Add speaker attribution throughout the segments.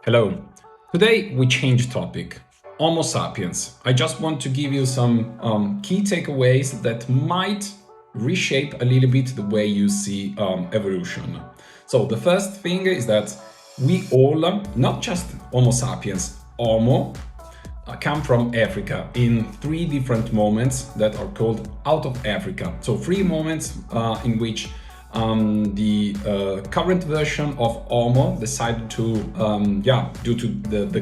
Speaker 1: Hello. Today we change topic. Homo sapiens. I just want to give you some key takeaways that might reshape a little bit the way you see evolution. So the first thing is that we all, not just Homo sapiens, Homo, come from Africa in three different moments that are called out of Africa. So three moments in which the current version of Homo decided to, due to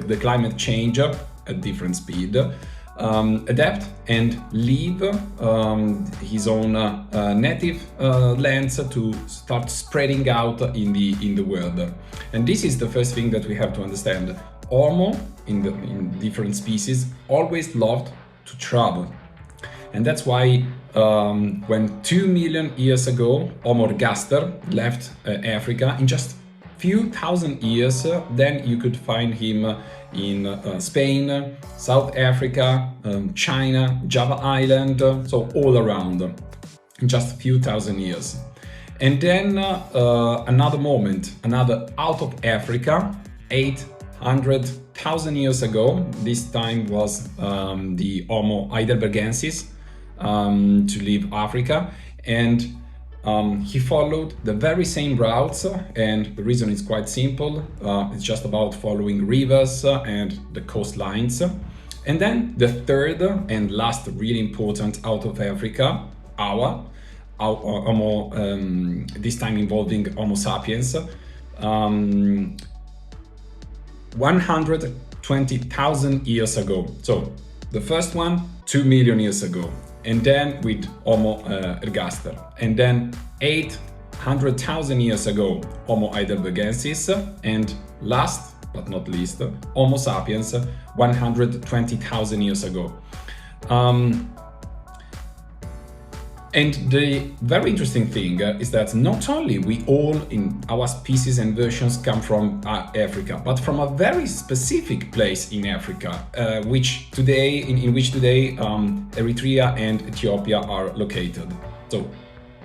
Speaker 1: the climate change at different speed, adapt and leave his own native lands to start spreading out in the world. And this is the first thing that we have to understand. Homo in different species always loved to travel. And that's why when 2 million years ago Homo Ergaster left Africa, in just few thousand years, then you could find him in Spain, South Africa, China, Java Island, so all around, in just a few thousand years. And then another moment, another out of Africa, 800,000 years ago, this time was the Homo Heidelbergensis, to leave Africa, and he followed the very same routes, and the reason is quite simple. It's just about following rivers and the coastlines. And then the third and last really important out of Africa, our Homo, this time involving Homo sapiens, 120,000 years ago. So the first one 2 million years ago, and then with Homo Ergaster, and then 800,000 years ago Homo Heidelbergensis, and last but not least Homo sapiens 120,000 years ago. And the very interesting thing is that not only we all in our species and versions come from Africa, but from a very specific place in Africa, in which today Eritrea and Ethiopia are located. So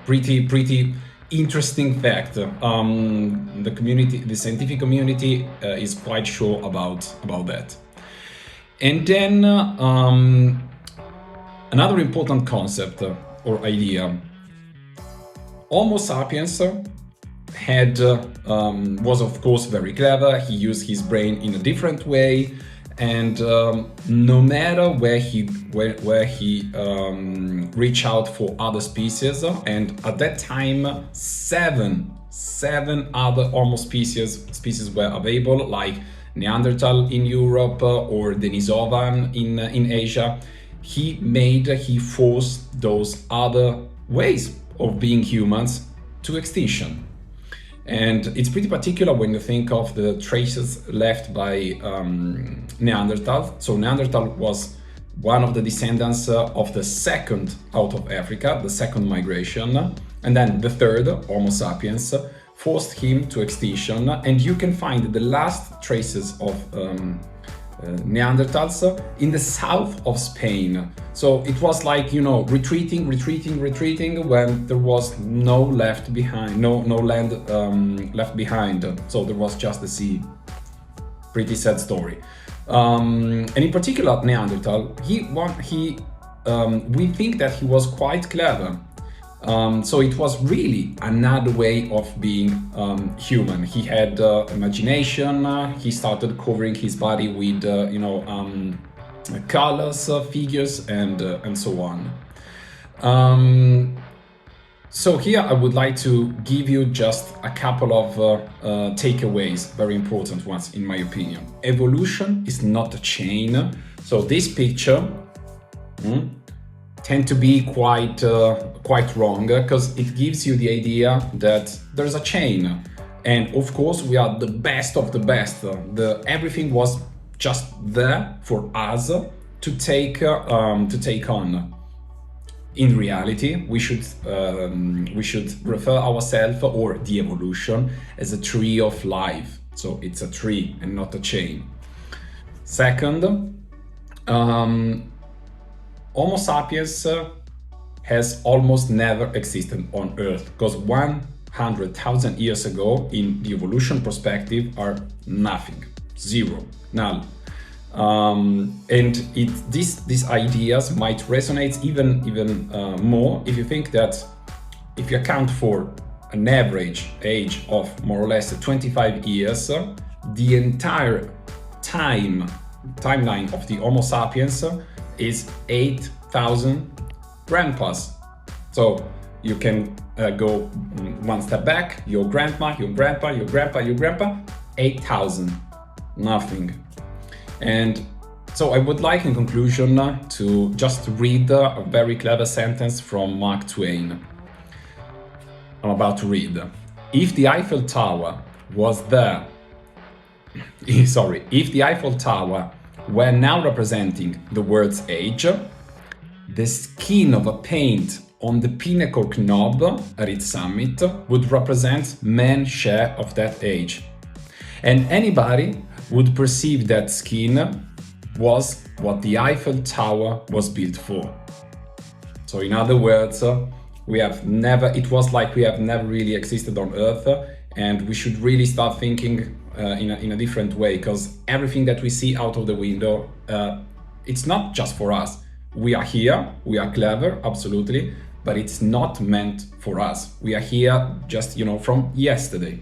Speaker 1: pretty interesting fact. The community, the scientific community, is quite sure about that. And then another important concept or idea. Homo sapiens was of course very clever. He used his brain in a different way, and no matter where he reached out for other species, and at that time seven other Homo species were available, like Neanderthal in Europe or Denisovan in Asia. He forced those other ways of being humans to extinction. And it's pretty particular when you think of the traces left by Neanderthal. So Neanderthal was one of the descendants of the second out of Africa, the second migration. And then the third, Homo sapiens, forced him to extinction. And you can find the last traces of Neanderthals in the south of Spain. So it was like, retreating when there was no land left behind. So there was just the sea. Pretty sad story. And in particular, Neanderthal, we think that he was quite clever. So it was really another way of being human. He had imagination. He started covering his body with colors, figures, and so on. So here I would like to give you just a couple of takeaways, very important ones in my opinion. Evolution is not a chain. So this picture tend to be quite wrong, because it gives you the idea that there's a chain, and of course we are the best of the best. Everything was just there for us to take on. In reality, we should refer ourselves or the evolution as a tree of life. So it's a tree and not a chain. Second, Homo sapiens has almost never existed on Earth, because 100,000 years ago, in the evolution perspective, are nothing. zero, null. And these ideas might resonate even more if you think that if you account for an average age of more or less 25 years, the entire timeline of the Homo sapiens is 8,000 grandpas. So you can go one step back, your grandma, your grandpa, your grandpa, your grandpa, 8,000, nothing. And so I would like in conclusion to just read a very clever sentence from Mark Twain. I'm about to read. If the Eiffel Tower was there, if the Eiffel Tower were now representing the word's age, the skin of a paint on the pinnacle knob at its summit would represent man's share of that age. And anybody would perceive that skin was what the Eiffel Tower was built for. So in other words, it was like we have never really existed on Earth, and we should really start thinking in a different way, because everything that we see out of the window, it's not just for us. We are here, we are clever, absolutely, but it's not meant for us. We are here just, from yesterday.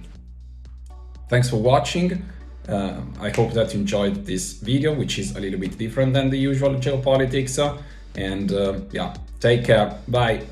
Speaker 1: Thanks for watching. I hope that you enjoyed this video, which is a little bit different than the usual geopolitics. And yeah, take care. Bye.